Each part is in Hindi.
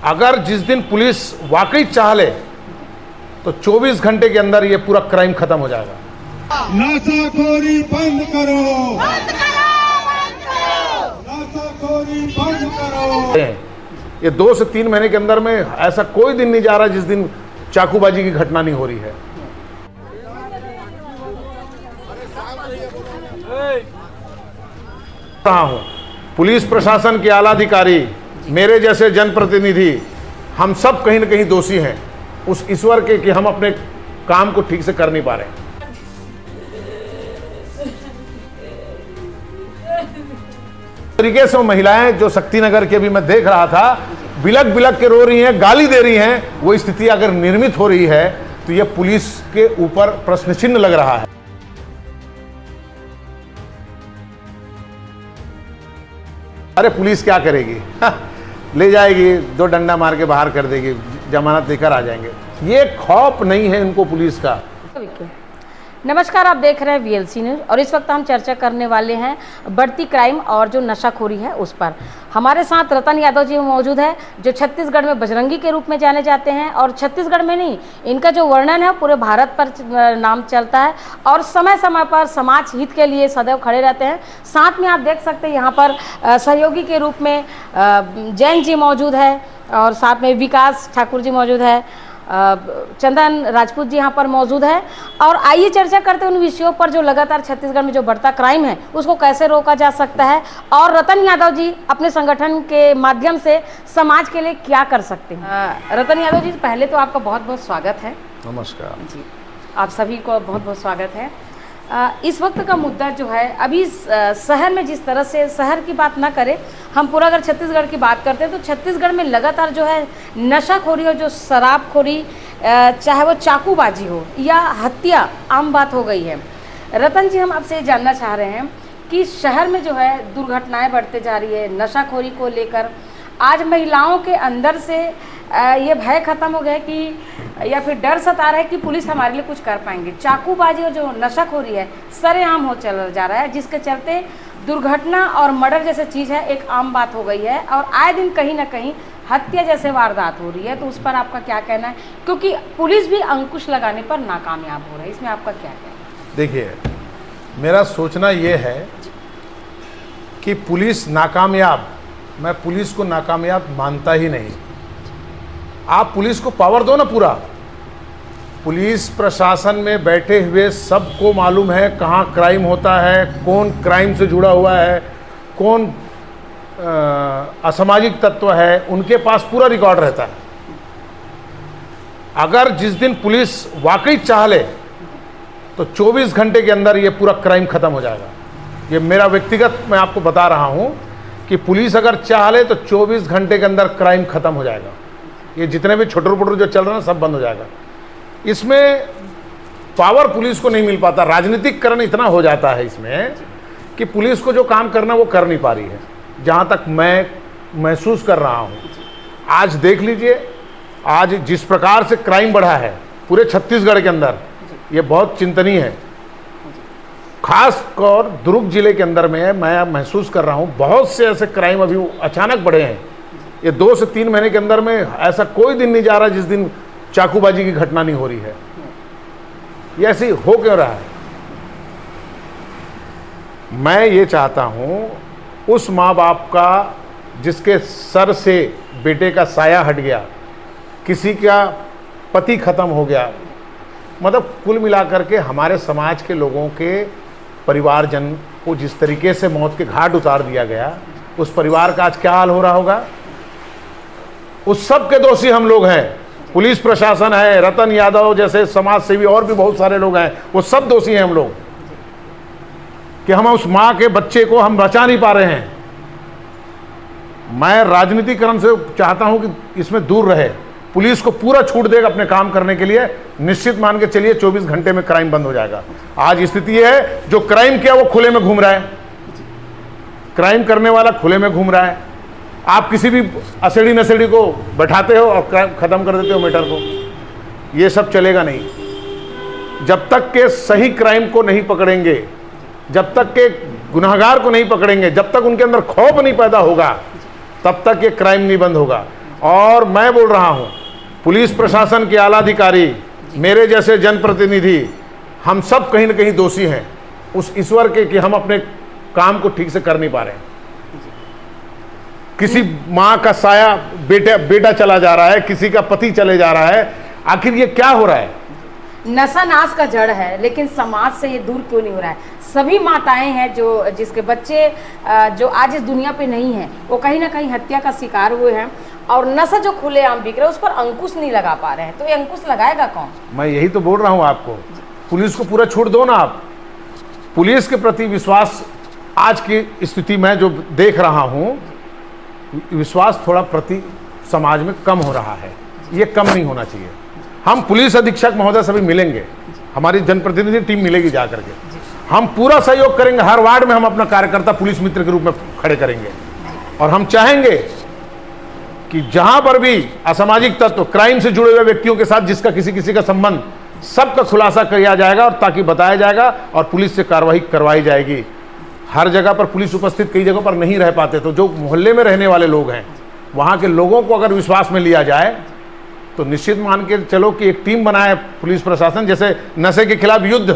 अगर जिस दिन पुलिस वाकई चाह ले तो 24 घंटे के अंदर ये पूरा क्राइम खत्म हो जाएगा। नशाखोरी बंद करो, बंद करो, बंद करो। नशाखोरी बंद करो। ये 2 से 3 महीने के अंदर में ऐसा कोई दिन नहीं जा रहा जिस दिन चाकूबाजी की घटना नहीं हो रही है। पुलिस प्रशासन के आला अधिकारी, मेरे जैसे जनप्रतिनिधि, हम सब कहीं ना कहीं दोषी हैं उस ईश्वर के कि हम अपने काम को ठीक से कर नहीं पा रहे हैं। तरीके से महिलाएं जो शक्तिनगर के अभी मैं देख रहा था, बिलक बिलक के रो रही हैं, गाली दे रही हैं, वो स्थिति अगर निर्मित हो रही है तो यह पुलिस के ऊपर प्रश्न चिन्ह लग रहा है। अरे पुलिस क्या करेगी? ले जाएगी, 2 डंडा मार के बाहर कर देगी, जमानत देकर आ जाएंगे। ये खौफ नहीं है इनको पुलिस का। नमस्कार, आप देख रहे हैं वीएलसी न्यूज और इस वक्त हम चर्चा करने वाले हैं बढ़ती क्राइम और जो नशाखोरी है उस पर। हमारे साथ रतन यादव जी मौजूद है जो छत्तीसगढ़ में बजरंगी के रूप में जाने जाते हैं और छत्तीसगढ़ में नहीं, इनका जो वर्णन है पूरे भारत पर नाम चलता है और समय समय पर समाज हित के लिए सदैव खड़े रहते हैं। साथ में आप देख सकते हैं यहाँ पर सहयोगी के रूप में जैन जी मौजूद है और साथ में विकास ठाकुर जी मौजूद है, चंदन राजपूत जी यहाँ पर मौजूद है। और आइए चर्चा करते हैं उन विषयों पर जो लगातार छत्तीसगढ़ में जो बढ़ता क्राइम है उसको कैसे रोका जा सकता है और रतन यादव जी अपने संगठन के माध्यम से समाज के लिए क्या कर सकते हैं। रतन यादव जी, पहले तो आपका बहुत बहुत स्वागत है। नमस्कार जी, आप सभी को बहुत बहुत स्वागत है। इस वक्त का मुद्दा जो है अभी शहर में जिस तरह से, शहर की बात ना करें, हम पूरा अगर छत्तीसगढ़ की बात करते हैं तो छत्तीसगढ़ में लगातार जो है नशाखोरी और जो शराबखोरी, चाहे वो चाकूबाजी हो या हत्या, आम बात हो गई है। रतन जी, हम आपसे ये जानना चाह रहे हैं कि शहर में जो है दुर्घटनाएं बढ़ते जा रही है नशाखोरी को लेकर। आज महिलाओं के अंदर से ये भय खत्म हो गया कि या फिर डर सता रहा है कि पुलिस हमारे लिए कुछ कर पाएंगे। चाकूबाजी और जो नशाखोरी है सरेआम हो चल जा रहा है, जिसके चलते दुर्घटना और मर्डर जैसे चीज़ है एक आम बात हो गई है और आए दिन कहीं ना कहीं हत्या जैसे वारदात हो रही है। तो उस पर आपका क्या कहना है, क्योंकि पुलिस भी अंकुश लगाने पर नाकामयाब हो रहा है, इसमें आपका क्या कहना है? देखिए, मेरा सोचना ये है कि पुलिस नाकामयाब, मैं पुलिस को नाकामयाब मानता ही नहीं। आप पुलिस को पावर दो ना पूरा। पुलिस प्रशासन में बैठे हुए सबको मालूम है कहाँ क्राइम होता है, कौन क्राइम से जुड़ा हुआ है, कौन असामाजिक तत्व है, उनके पास पूरा रिकॉर्ड रहता है। अगर जिस दिन पुलिस वाकई चाह ले तो 24 घंटे के अंदर ये पूरा क्राइम खत्म हो जाएगा। ये मेरा व्यक्तिगत, मैं आपको बता रहा हूँ कि पुलिस अगर चाह ले तो 24 घंटे के अंदर क्राइम खत्म हो जाएगा। ये जितने भी छोटे पुटर जो चल रहे हैं सब बंद हो जाएगा। इसमें पावर पुलिस को नहीं मिल पाता, राजनीतिकरण इतना हो जाता है इसमें कि पुलिस को जो काम करना वो कर नहीं पा रही है, जहाँ तक मैं महसूस कर रहा हूँ। आज देख लीजिए, आज जिस प्रकार से क्राइम बढ़ा है पूरे छत्तीसगढ़ के अंदर, ये बहुत चिंतनीय है। खासकर दुर्ग जिले के अंदर में मैं महसूस कर रहा हूँ बहुत से ऐसे क्राइम अभी अचानक बढ़े हैं। ये 2 से 3 महीने के अंदर में ऐसा कोई दिन नहीं जा रहा जिस दिन चाकूबाजी की घटना नहीं हो रही है। ये ऐसी हो क्यों रहा है? मैं ये चाहता हूँ उस माँ बाप का जिसके सर से बेटे का साया हट गया, किसी का पति खत्म हो गया, मतलब कुल मिलाकर के हमारे समाज के लोगों के परिवारजन को जिस तरीके से मौत के घाट उतार दिया गया, उस परिवार का आज क्या हाल हो रहा होगा। उस सब के दोषी हम लोग हैं। पुलिस प्रशासन है, रतन यादव जैसे समाज सेवी और भी बहुत सारे लोग हैं, वो सब दोषी हैं हम लोग कि हम उस माँ के बच्चे को हम बचा नहीं पा रहे हैं। मैं राजनीतिकरण से चाहता हूं कि इसमें दूर रहे। पुलिस को पूरा छूट देगा अपने काम करने के लिए, निश्चित मान के चलिए 24 घंटे में क्राइम बंद हो जाएगा। आज स्थिति है जो क्राइम किया वो खुले में घूम रहा है, क्राइम करने वाला खुले में घूम रहा है। आप किसी भी असेड़ी नसेड़ी को बैठाते हो और खत्म कर देते हो मैटर को। ये सब चलेगा नहीं। जब तक के सही क्राइम को नहीं पकड़ेंगे, जब तक के गुनहगार को नहीं पकड़ेंगे, जब तक उनके अंदर खौफ नहीं पैदा होगा, तब तक ये क्राइम नहीं बंद होगा। और मैं बोल रहा हूं, पुलिस प्रशासन के आला अधिकारी, मेरे जैसे जनप्रतिनिधि, हम सब कहीं ना कहीं दोषी हैं उस ईश्वर के कि हम अपने काम को ठीक से कर नहीं पा रहे हैं। किसी माँ का साया बेटा चला जा रहा है, किसी का पति चले जा रहा है, आखिर ये क्या हो रहा है? नशा नाश का जड़ है, लेकिन समाज से ये दूर क्यों नहीं हो रहा है? सभी माताएं हैं जो जिसके बच्चे जो आज इस दुनिया पे नहीं हैं, वो कहीं ना कहीं हत्या का शिकार हुए हैं, और नशा जो खुलेआम बिक रहा है उस पर अंकुश नहीं लगा पा रहे हैं। तो ये अंकुश लगाएगा कौन? मैं यही तो बोल रहा हूं आपको, पुलिस को पूरा छूट दो ना आप। पुलिस के प्रति विश्वास आज की स्थिति में जो देख रहा हूं, विश्वास थोड़ा प्रति समाज में कम हो रहा है। ये कम नहीं होना चाहिए। हम पुलिस अधीक्षक महोदय सभी मिलेंगे, हमारी जनप्रतिनिधि टीम मिलेगी जा करके, हम पूरा सहयोग करेंगे। हर वार्ड में हम अपना कार्यकर्ता पुलिस मित्र के रूप में खड़े करेंगे, और हम चाहेंगे कि जहां पर भी असामाजिक तत्व, क्राइम से जुड़े हुए व्यक्तियों के साथ जिसका किसी का संबंध, सबका खुलासा किया जाएगा और ताकि बताया जाएगा और पुलिस से कार्रवाई करवाई जाएगी। हर जगह पर पुलिस उपस्थित कई जगहों पर नहीं रह पाते, तो जो मोहल्ले में रहने वाले लोग हैं, वहां के लोगों को अगर विश्वास में लिया जाए तो निश्चित मान के चलो कि एक टीम बनाए पुलिस प्रशासन। जैसे नशे के खिलाफ युद्ध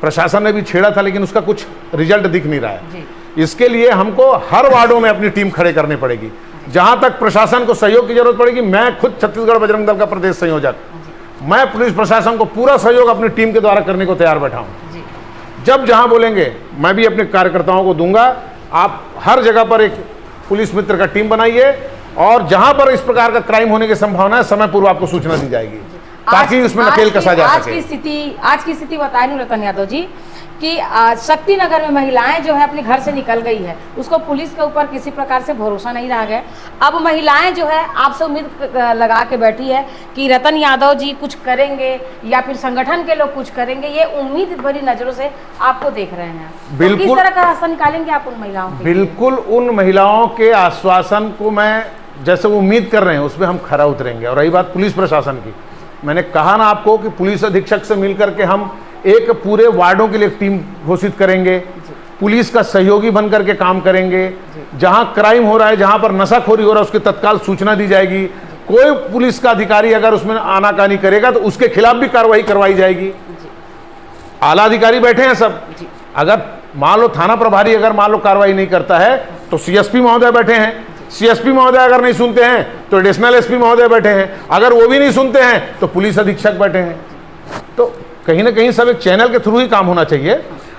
प्रशासन ने भी छेड़ा था, लेकिन उसका कुछ रिजल्ट दिख नहीं रहा है। इसके लिए हमको हर वार्डों में अपनी टीम खड़े करनी पड़ेगी। जहां तक प्रशासन को सहयोग की जरूरत पड़ेगी, मैं खुद छत्तीसगढ़ बजरंग दल का प्रदेश संयोजक, मैं पुलिस प्रशासन को पूरा सहयोग अपनी टीम के द्वारा करने को तैयार बैठा हूं। जब जहां बोलेंगे मैं भी अपने कार्यकर्ताओं को दूंगा। आप हर जगह पर एक पुलिस मित्र का टीम बनाइए, और जहां पर इस प्रकार का क्राइम होने की संभावना है, समय पूर्व आपको सूचना दी जाएगी ताकि उसमें नकेल कसा जा सके। आज की स्थिति बताए नहीं रतन यादव जी कि शक्ति नगर में महिलाएं जो है अपने घर से निकल गई है, उसको पुलिस के ऊपर किसी प्रकार से भरोसा नहीं रह गया। अब महिलाएं जो है आपसे उम्मीद लगा के बैठी है कि रतन यादव जी कुछ करेंगे या फिर संगठन के लोग कुछ करेंगे। ये उम्मीद भरी नजरों से आपको देख रहे हैं। बिल्कुल। तो किस तरह का रास्ता निकालेंगे आप उन महिलाओं के? बिल्कुल, उन महिलाओं के आश्वासन को मैं जैसे वो उम्मीद कर रहे हैं उसमें हम खरा उतरेंगे। और रही बात पुलिस प्रशासन की, मैंने कहा ना आपको कि पुलिस अधीक्षक से मिलकर के हम एक पूरे वार्डों के लिए टीम घोषित करेंगे, पुलिस का सहयोगी बनकर के काम करेंगे। जहां क्राइम हो रहा है, जहां पर नशाखोरी हो रहा है, उसकी तत्काल सूचना दी जाएगी। कोई पुलिस का अधिकारी अगर उसमें आनाकानी करेगा तो उसके खिलाफ भी कार्रवाई करवाई जाएगी। आला अधिकारी बैठे हैं सब, अगर मान लो थाना प्रभारी अगर मान लो कार्रवाई नहीं करता है तो सीएसपी महोदय बैठे हैं, सीएसपी महोदय अगर नहीं सुनते हैं तो एडिशनल एसपी महोदय बैठे हैं, अगर वो भी नहीं सुनते हैं तो पुलिस अधीक्षक बैठे हैं। तो कहीं ना कहीं सब एक चैनल के थ्रू ही काम होना चाहिए,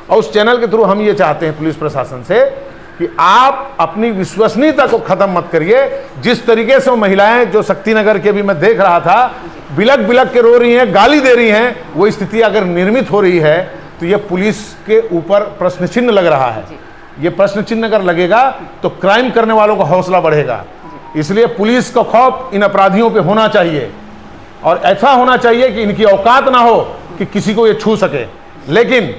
और उस चैनल के थ्रू हम ये चाहते हैं पुलिस प्रशासन से कि आप अपनी विश्वसनीयता को खत्म मत करिए। जिस तरीके से वो महिलाएं जो शक्ति नगर के भी मैं देख रहा था, बिलक बिलक के रो रही हैं, गाली दे रही हैं, वो स्थिति अगर निर्मित हो रही है तो ये पुलिस के ऊपर प्रश्न चिन्ह लग रहा है। ये प्रश्न चिन्ह अगर लगेगा तो क्राइम करने वालों का हौसला बढ़ेगा। इसलिए पुलिस का खौफ इन अपराधियों पे होना चाहिए, और ऐसा होना चाहिए कि इनकी औकात ना हो कि किसी को ये छू सके। लेकिन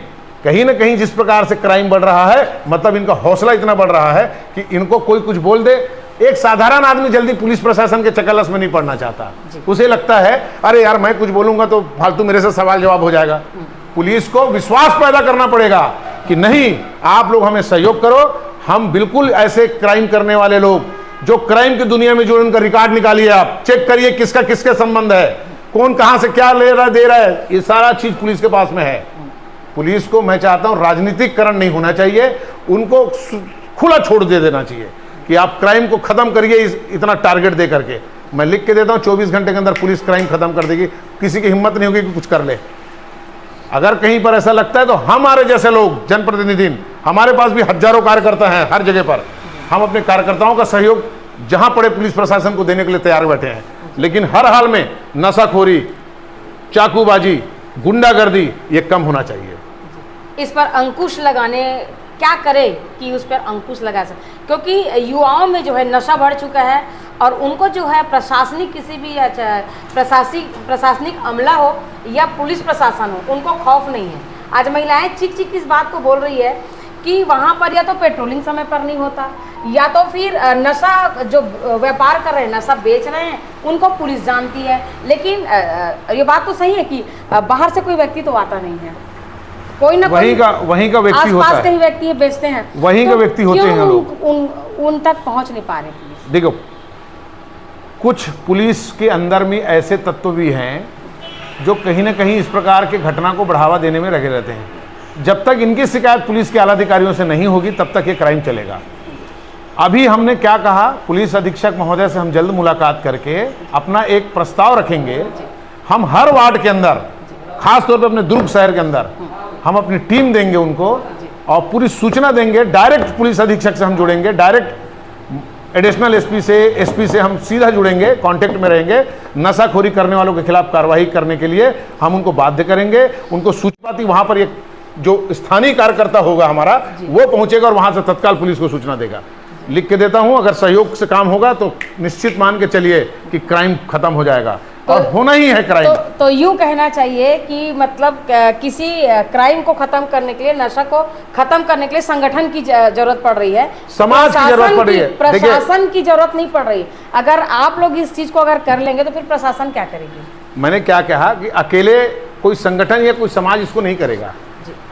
कहीं ना कहीं जिस प्रकार से क्राइम बढ़ रहा है, मतलब इनका हौसला इतना बढ़ रहा है कि इनको कोई कुछ बोल दे। एक साधारण आदमी जल्दी पुलिस प्रशासन के चकलस में नहीं पड़ना चाहता। उसे लगता है अरे यार मैं कुछ बोलूंगा तो फालतू मेरे से सवाल जवाब हो जाएगा। पुलिस को विश्वास पैदा करना पड़ेगा कि नहीं, आप लोग हमें सहयोग करो। हम बिल्कुल ऐसे क्राइम करने वाले लोग जो क्राइम की दुनिया में जो उनका रिकॉर्ड निकालिए, आप चेक करिए किसका किसके संबंध है, कौन कहां से क्या ले रहा है दे रहा है, ये सारा चीज पुलिस के पास में है। पुलिस को मैं चाहता हूं राजनीतिकरण नहीं होना चाहिए, उनको खुला छोड़ दे देना चाहिए कि आप क्राइम को खत्म करिए इतना टारगेट दे करके। मैं लिख के देता हूं 24 घंटे के अंदर पुलिस क्राइम खत्म कर देगी, किसी की हिम्मत नहीं होगी कि कुछ कर ले। अगर कहीं पर ऐसा लगता है तो हमारे जैसे लोग जनप्रतिनिधि, हमारे पास भी हजारों कार्यकर्ता हैं हर जगह पर, हम अपने कार्यकर्ताओं का सहयोग जहां पड़े पुलिस प्रशासन को देने के लिए तैयार बैठे हैं। लेकिन हर हाल में नशाखोरी, चाकूबाजी, गुंडागर्दी ये कम होना चाहिए। इस पर अंकुश लगाने क्या करे कि उस पर अंकुश लगा सके, क्योंकि युवाओं में जो है नशा बढ़ चुका है, और उनको जो है प्रशासनिक किसी भी प्रशासनिक अमला हो या पुलिस प्रशासन हो, उनको खौफ नहीं है। आज महिलाएं चिक चिक इस बात को बोल रही है कि वहाँ पर या तो पेट्रोलिंग समय पर नहीं होता, या तो फिर नशा जो व्यापार कर रहे हैं, नशा बेच रहे हैं, उनको पुलिस जानती है। लेकिन ये बात तो सही है कि बाहर से कोई व्यक्ति तो आता नहीं है, कोई ना वहीं का व्यक्ति होता है, आसपास के व्यक्ति बेचते हैं, वहीं का व्यक्ति होते हैं लोग, उन तक पहुँच नहीं पा रहे पुलिस। देखो कुछ पुलिस के अंदर में ऐसे तत्व भी हैं जो कहीं ना कहीं इस प्रकार के घटना को बढ़ावा देने में लगे रहते हैं। जब तक इनकी शिकायत पुलिस के आला अधिकारियों से नहीं होगी तब तक ये क्राइम चलेगा। अभी हमने क्या कहा, पुलिस अधीक्षक महोदय से हम जल्द मुलाकात करके अपना एक प्रस्ताव रखेंगे। हम हर वार्ड के अंदर, खास तौर पर अपने दुर्ग शहर के अंदर, हम अपनी टीम देंगे उनको और पूरी सूचना देंगे। डायरेक्ट पुलिस अधीक्षक से हम जुड़ेंगे, डायरेक्ट एडिशनल एसपी से हम सीधा जुड़ेंगे, कांटेक्ट में रहेंगे। नशाखोरी करने वालों के खिलाफ कार्रवाई करने के लिए हम उनको बाध्य करेंगे। उनको सूचना वहाँ पर एक जो स्थानीय कार्यकर्ता होगा हमारा, वो पहुंचेगा और वहाँ से तत्काल पुलिस को सूचना देगा। लिख के देता हूँ, अगर सहयोग से काम होगा तो निश्चित मान के चलिए कि क्राइम खत्म हो जाएगा। और होना ही है क्राइम। तो यूं कहना चाहिए कि मतलब किसी क्राइम को खत्म करने के लिए, नशा को खत्म करने के लिए संगठन की जरूरत पड़ रही है, समाज की जरूरत पड़ रही है, प्रशासन की जरूरत नहीं पड़ रही। अगर आप लोग इस चीज को अगर कर लेंगे तो फिर प्रशासन क्या करेगी? मैंने क्या कहा कि अकेले कोई संगठन या कोई समाज इसको नहीं करेगा,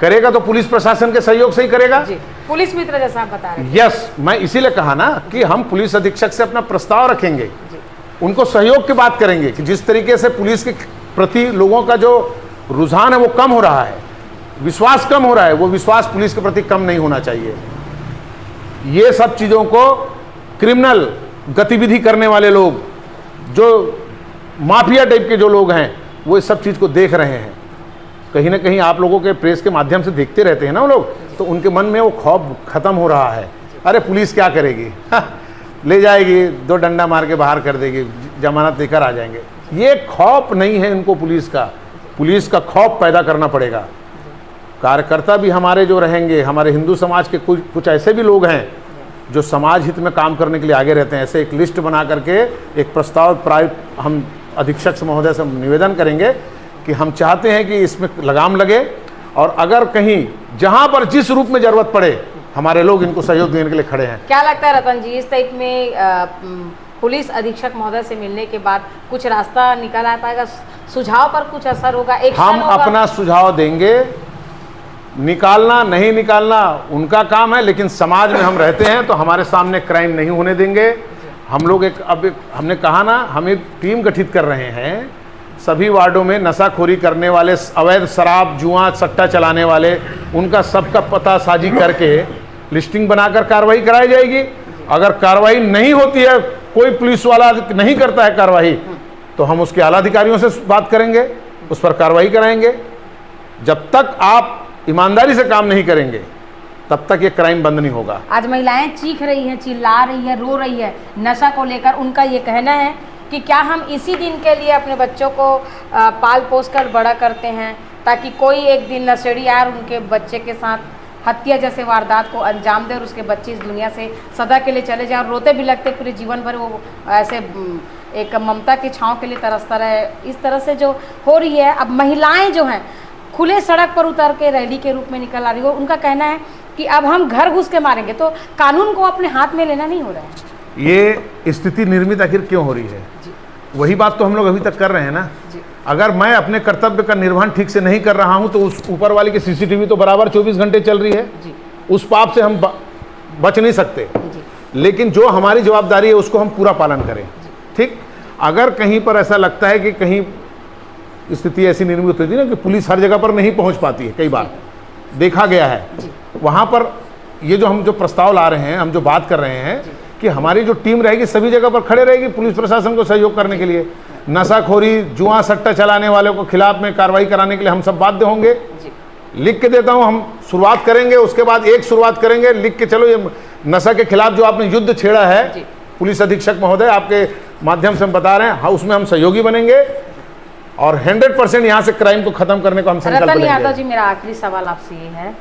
करेगा तो पुलिस प्रशासन के सहयोग से ही करेगा। पुलिस मित्र जैसा आप बता रहे हैं। यस, मैं इसीलिए कहा ना कि हम पुलिस अधीक्षक से अपना प्रस्ताव रखेंगे, उनको सहयोग की बात करेंगे कि जिस तरीके से पुलिस के प्रति लोगों का जो रुझान है वो कम हो रहा है, विश्वास कम हो रहा है, वो विश्वास पुलिस के प्रति कम नहीं होना चाहिए। ये सब चीज़ों को क्रिमिनल गतिविधि करने वाले लोग, जो माफिया टाइप के जो लोग हैं, वो इस सब चीज़ को देख रहे हैं। कहीं ना कहीं आप लोगों के प्रेस के माध्यम से देखते रहते हैं ना वो लोग, तो उनके मन में वो खौफ खत्म हो रहा है। अरे पुलिस क्या करेगी, ले जाएगी, 2 डंडा मार के बाहर कर देगी, जमानत लेकर आ जाएंगे। ये खौफ नहीं है इनको पुलिस का खौफ पैदा करना पड़ेगा। कार्यकर्ता भी हमारे जो रहेंगे, हमारे हिंदू समाज के कुछ ऐसे भी लोग हैं जो समाज हित में काम करने के लिए आगे रहते हैं। ऐसे एक लिस्ट बना करके एक प्रस्ताव हम अधीक्षक महोदय से निवेदन करेंगे कि हम चाहते हैं कि इसमें लगाम लगे, और अगर कहीं जहां पर जिस रूप में जरूरत पड़े, हमारे लोग इनको सहयोग देने के लिए खड़े हैं। क्या लगता है रतन जी, इस टाइप में पुलिस अधीक्षक महोदय से मिलने के बाद कुछ रास्ता निकल आ पाएगा, सुझाव पर कुछ असर होगा? हम अपना सुझाव देंगे, निकालना नहीं निकालना उनका काम है, लेकिन समाज में हम रहते हैं तो हमारे सामने क्राइम नहीं होने देंगे। हम लोग हमने कहा ना, हम एक टीम गठित कर रहे हैं, सभी वार्डों में नशाखोरी करने वाले, अवैध शराब, जुआ, सट्टा चलाने वाले, उनका सबका पता साजी करके लिस्टिंग बनाकर कार्रवाई कराई जाएगी। अगर कार्रवाई नहीं होती है, कोई पुलिस वाला नहीं करता है कार्रवाई, तो हम उसके आला अधिकारियों से बात करेंगे, उस पर कार्रवाई कराएंगे। जब तक आप ईमानदारी से काम नहीं करेंगे तब तक ये क्राइम बंद नहीं होगा। आज महिलाएं चीख रही हैं, चिल्ला रही है, रो रही है नशा को लेकर। उनका ये कहना है कि क्या हम इसी दिन के लिए अपने बच्चों को पाल पोस कर बड़ा करते हैं, ताकि कोई एक दिन नशेड़ी आए और उनके बच्चे के साथ हत्या जैसे वारदात को अंजाम दे और उसके बच्चे इस दुनिया से सदा के लिए चले जाए और रोते भी लगते पूरे जीवन भर, वो ऐसे एक ममता की छाँव के लिए तरसता रहे। इस तरह से जो हो रही है, अब महिलाएं जो हैं खुले सड़क पर उतर के रैली के रूप में निकल आ रही हो। उनका कहना है कि अब हम घर घुस के मारेंगे, तो कानून को अपने हाथ में लेना नहीं हो रहा है। ये स्थिति निर्मित आखिर क्यों हो रही है? वही बात तो हम लोग अभी तक कर रहे हैं ना। अगर मैं अपने कर्तव्य का निर्वहन ठीक से नहीं कर रहा हूं तो उस ऊपर वाले की सीसीटीवी तो बराबर 24 घंटे चल रही है, उस पाप से हम बच नहीं सकते। लेकिन जो हमारी जवाबदारी है उसको हम पूरा पालन करें। ठीक, अगर कहीं पर ऐसा लगता है कि कहीं स्थिति ऐसी निर्मित होती है ना कि पुलिस हर जगह पर नहीं पहुंच पाती है, कई बार देखा गया है, वहां पर ये जो हम जो प्रस्ताव ला रहे हैं, हम जो बात कर रहे हैं कि हमारी जो टीम रहेगी सभी जगह पर खड़े रहेगी पुलिस प्रशासन को सहयोग करने के लिए। नशाखोरी, जुआ, सट्टा चलाने वालों को खिलाफ में कार्रवाई कराने के लिए हम सब बाध्य होंगे। लिख के देता हूं, हम शुरुआत करेंगे, उसके बाद एक शुरुआत करेंगे, लिख के चलो ये नशा के खिलाफ जो आपने युद्ध छेड़ा है, पुलिस अधीक्षक महोदय आपके माध्यम से हम बता रहे हैं, हाँ उसमें हम सहयोगी बनेंगे और 100% यहाँ से क्राइम को खत्म करने को हम संकल्प लेंगे। रतन यादव जी, मेरा आखिरी सवाल आपसे ये है,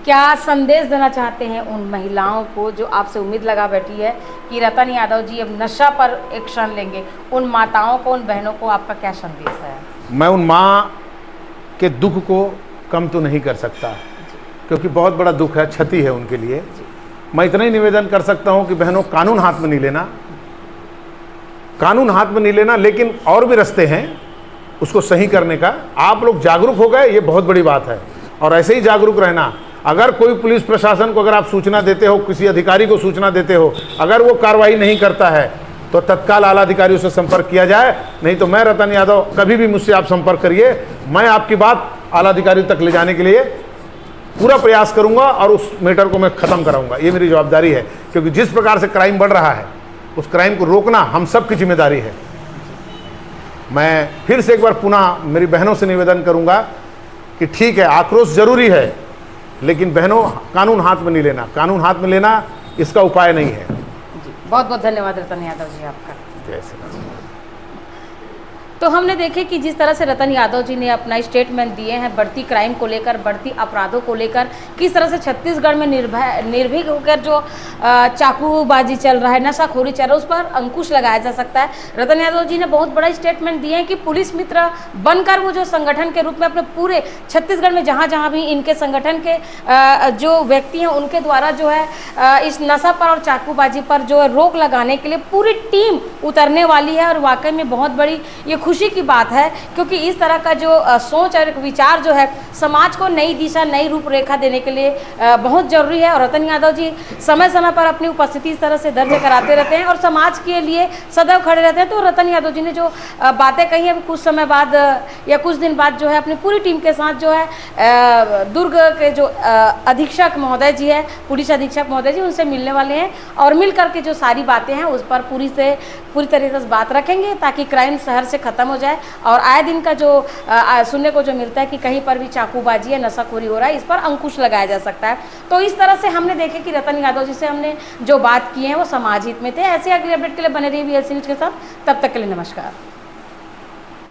क्या संदेश देना चाहते हैं उन महिलाओं को जो आपसे उम्मीद लगा बैठी है कि रतन यादव जी अब नशा पर एक्शन लेंगे? उन माताओं को, उन बहनों को आपका क्या संदेश है? मैं उन माँ के दुख को कम तो नहीं कर सकता, क्योंकि बहुत बड़ा दुख है, क्षति है उनके लिए। मैं इतना ही निवेदन कर सकता हूँ कि बहनों, कानून हाथ में नहीं लेना, कानून हाथ में नहीं लेना, लेकिन और भी रास्ते हैं उसको सही करने का। आप लोग जागरूक हो गए, ये बहुत बड़ी बात है, और ऐसे ही जागरूक रहना। अगर कोई पुलिस प्रशासन को अगर आप सूचना देते हो, किसी अधिकारी को सूचना देते हो, अगर वो कार्रवाई नहीं करता है तो तत्काल आला अधिकारियों से संपर्क किया जाए, नहीं तो मैं रतन यादव, कभी भी मुझसे आप संपर्क करिए, मैं आपकी बात आला अधिकारियों तक ले जाने के लिए पूरा प्रयास करूंगा और उस मैटर को मैं ख़त्म कराऊंगा। ये मेरी जवाबदारी है, क्योंकि जिस प्रकार से क्राइम बढ़ रहा है उस क्राइम को रोकना हम सब की जिम्मेदारी है। मैं फिर से एक बार पुनः मेरी बहनों से निवेदन करूंगा कि ठीक है, आक्रोश जरूरी है, लेकिन बहनों कानून हाथ में नहीं लेना, कानून हाथ में लेना इसका उपाय नहीं है। बहुत बहुत धन्यवाद रतन यादव जी आपका। जय श्री राम। तो हमने देखे कि जिस तरह से रतन यादव जी ने अपना स्टेटमेंट दिए हैं बढ़ती क्राइम को लेकर, बढ़ती अपराधों को लेकर, किस तरह से छत्तीसगढ़ में निर्भीक होकर जो चाकूबाजी चल रहा है, नशाखोरी चल रहा है, उस पर अंकुश लगाया जा सकता है। रतन यादव जी ने बहुत बड़ा स्टेटमेंट दिए हैं कि पुलिस मित्र बनकर वो जो संगठन के रूप में अपने पूरे छत्तीसगढ़ में जहाँ जहाँ भी इनके संगठन के जो व्यक्ति हैं उनके द्वारा जो है इस नशा पर और चाकूबाजी पर जो है रोक लगाने के लिए पूरी टीम उतरने वाली है। और वाकई में बहुत बड़ी ये खुशी की बात है, क्योंकि इस तरह का जो सोच और विचार जो है समाज को नई दिशा, नई रूपरेखा देने के लिए बहुत जरूरी है। और रतन यादव जी समय समय पर अपनी उपस्थिति इस तरह से दर्ज कराते रहते हैं और समाज के लिए सदैव खड़े रहते हैं। तो रतन यादव जी ने जो बातें कही है, कुछ समय बाद या कुछ दिन बाद जो है अपनी पूरी टीम के साथ जो है दुर्ग के जो अधीक्षक महोदय जी है, पुलिस अधीक्षक महोदय जी, उनसे मिलने वाले हैं और मिल करके जो सारी बातें हैं उस पर पूरी तरीके से बात रखेंगे, ताकि क्राइम शहर से खत्म हो जाए। और आए दिन का जो सुनने को जो मिलता है कि कहीं पर भी चाकूबाजी या नशाखोरी हो रहा है, इस पर अंकुश लगाया जा सकता है। तो इस तरह से हमने देखे कि रतन यादव जी से हमने जो बात की है वो समाज हित में थे। ऐसे अगले अपडेट के लिए बने रहिए VLC न्यूज़ के साथ। तब तक के लिए नमस्कार।